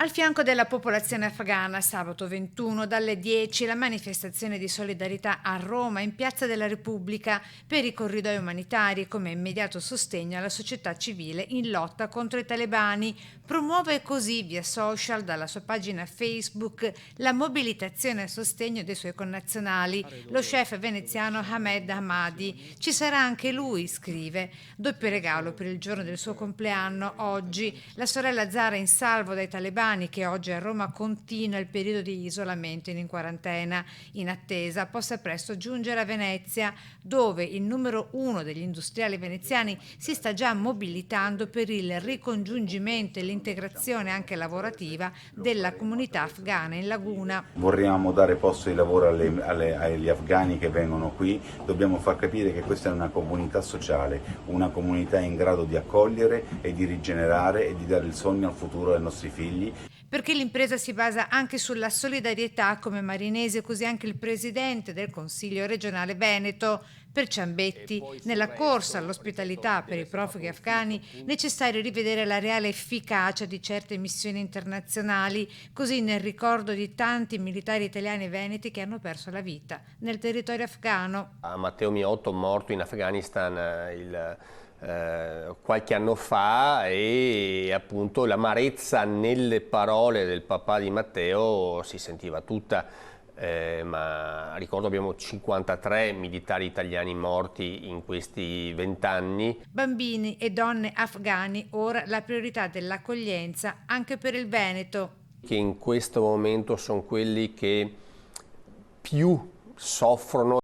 Al fianco della popolazione afghana, sabato 21 dalle 10 la manifestazione di solidarietà a Roma in Piazza della Repubblica per i corridoi umanitari come immediato sostegno alla società civile in lotta contro i talebani. Promuove così via social dalla sua pagina Facebook la mobilitazione a sostegno dei suoi connazionali. Lo chef veneziano Ahmed Hamadi. Ci sarà anche lui, scrive. Doppio regalo per il giorno del suo compleanno oggi. La sorella Zara in salvo dai talebani che oggi a Roma continua il periodo di isolamento in quarantena, in attesa possa presto giungere a Venezia, dove il numero uno degli industriali veneziani si sta già mobilitando per il ricongiungimento e l'integrazione anche lavorativa della comunità afghana in Laguna. Vorremmo dare posto di lavoro agli afghani che vengono qui, dobbiamo far capire che questa è una comunità sociale, una comunità in grado di accogliere e di rigenerare e di dare il sogno al futuro ai nostri figli. Perché l'impresa si basa anche sulla solidarietà, come Marinesi, così anche il presidente del Consiglio regionale Veneto. Per Ciambetti, nella corsa all'ospitalità per i profughi afghani, necessario rivedere la reale efficacia di certe missioni internazionali, così nel ricordo di tanti militari italiani e veneti che hanno perso la vita nel territorio afghano. A Matteo Miotto, morto in Afghanistan qualche anno fa, e appunto l'amarezza nelle parole del papà di Matteo si sentiva tutta, ma ricordo abbiamo 53 militari italiani morti in questi 20 anni. Bambini e donne afghani, ora la priorità dell'accoglienza anche per il Veneto. Che in questo momento sono quelli che più soffrono.